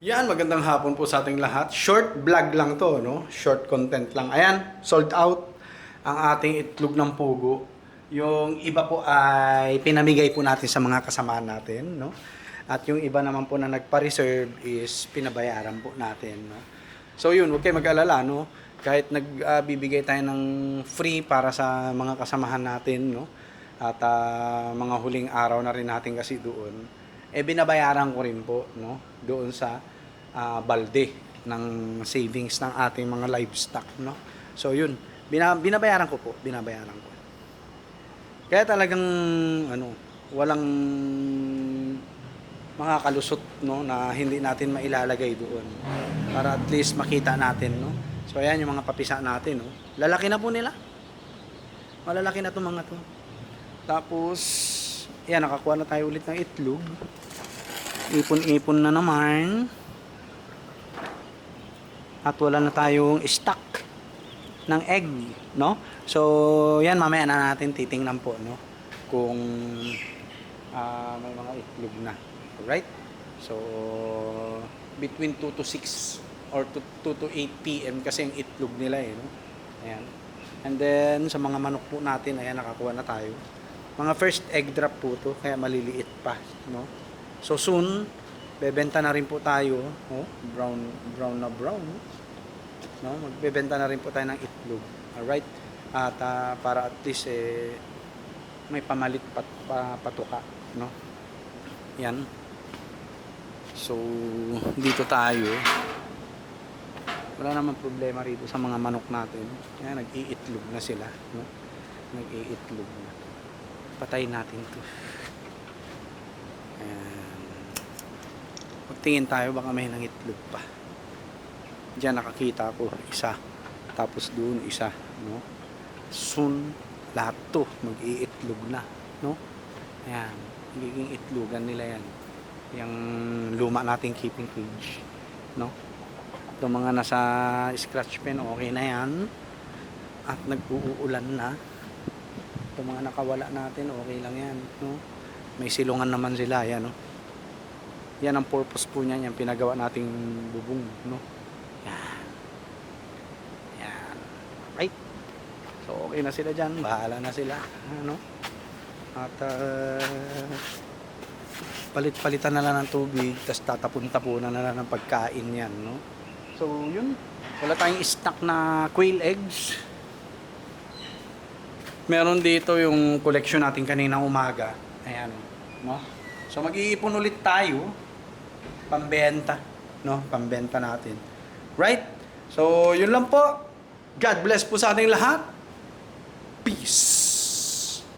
Yan, magandang hapon po sa ating lahat. Short vlog lang to, no? Short content lang. Ayan, sold out ang ating itlog ng pugo. Yung iba po ay pinamigay po natin sa mga kasamahan natin, no? At yung iba naman po na nagpa-reserve is pinabayaran po natin, no? So yun, huwag kayo mag-alala, no? Kahit nagbibigay tayo ng free para sa mga kasamahan natin, no? At mga huling araw na rin natin kasi doon, binabayaran ko rin po, no? Doon sa balde ng savings ng ating mga livestock, no? So yun, binabayaran ko po, binabayaran ko. Kaya talagang walang makakalusot, no, na hindi natin mailalagay doon para at least makita natin, no. So ayan yung mga papisa natin, no. Lalaki na po nila. Malalaki na 'tong mga 'to. Tapos ayan, nakakuha na tayo ulit ng itlog. Ipon-ipon na naman. At wala na tayong stock ng egg, no? So, yan, mamaya na natin titingnan po, no? Kung may mga itlog na. Alright? So, between 2 to 6 or 2 to 8 p.m. kasi yung itlog nila, eh, no? Ayan. And then, sa mga manok po natin, ayan, nakakuha na tayo. Mga first egg drop po to, kaya maliliit pa, no? So, soon, bebenta na rin po tayo, oh, brown na brown, no? Magbebenta na rin po tayo ng itlog. Alright? At para at least may pamalit patuka, no? Yan. So, dito tayo. Wala namang problema rito sa mga manok natin. Yan, nag-iitlog na sila, no? Nag-iitlog na. Patayin natin 'to. Ayan. Magtingin tayo, baka may nangitlog pa. Diyan nakakita ko isa. Tapos doon isa, no? Soon, lahat to mag-iitlog na, no? Ayan, magiging itlogan nila yan. Yung luma nating keeping cage, no? Itong mga nasa scratch pen, okay na yan. At nag-uulan na. Itong mga nakawala natin, okay lang yan, no? May silungan naman sila, yan, no? Yan ang purpose po niyan, yung pinagawa nating bubong, no? Yan. Yan. Right? So, okay na sila dyan. Bahala na sila. Ano? At, palit-palitan na lang ng tubig, tapos tatapon-tapunan na lang ng pagkain yan, no? So, yun. Wala tayong stock na quail eggs. Meron dito yung collection natin kaninang umaga. Ayan, no? So, mag-iipon ulit tayo. Pambenta, no? Pambenta natin. Right? So, yun lang po. God bless po sa ating lahat. Peace.